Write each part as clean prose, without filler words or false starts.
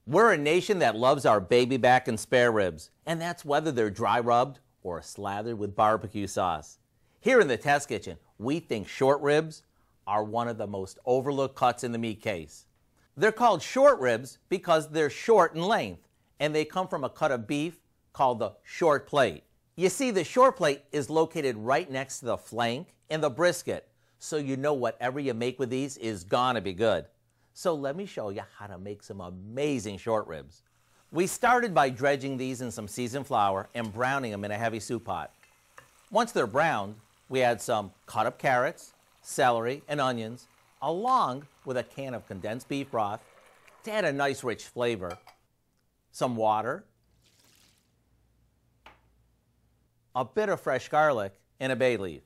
We're a nation that loves our baby back and spare ribs, and that's whether they're dry rubbed or slathered with barbecue sauce. Here in the test kitchen, we think short ribs are one of the most overlooked cuts in the meat case. They're called short ribs because they're short in length, and they come from a cut of beef called the short plate. You see, the short plate is located right next to the flank and the brisket, so you know whatever you make with these is gonna be good. So let me show you how to make some amazing short ribs. We started by dredging these in some seasoned flour and browning them in a heavy soup pot. Once they're browned, we add some cut up carrots, celery, and onions, along with a can of condensed beef broth to add a nice rich flavor, some water, a bit of fresh garlic, and a bay leaf.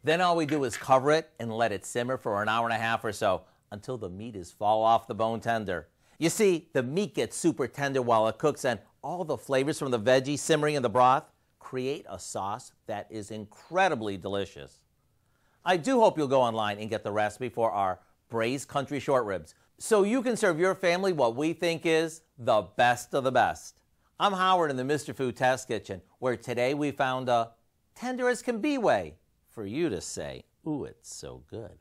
Then all we do is cover it and let it simmer for an hour and a half or so until the meat is fall off the bone tender. You see, the meat gets super tender while it cooks, and all the flavors from the veggies simmering in the broth create a sauce that is incredibly delicious. I do hope you'll go online and get the recipe for our Braised Country Short Ribs so you can serve your family what we think is the best of the best. I'm Howard in the Mr. Food Test Kitchen, where today we found a tender as can be way for you to say, ooh, it's so good.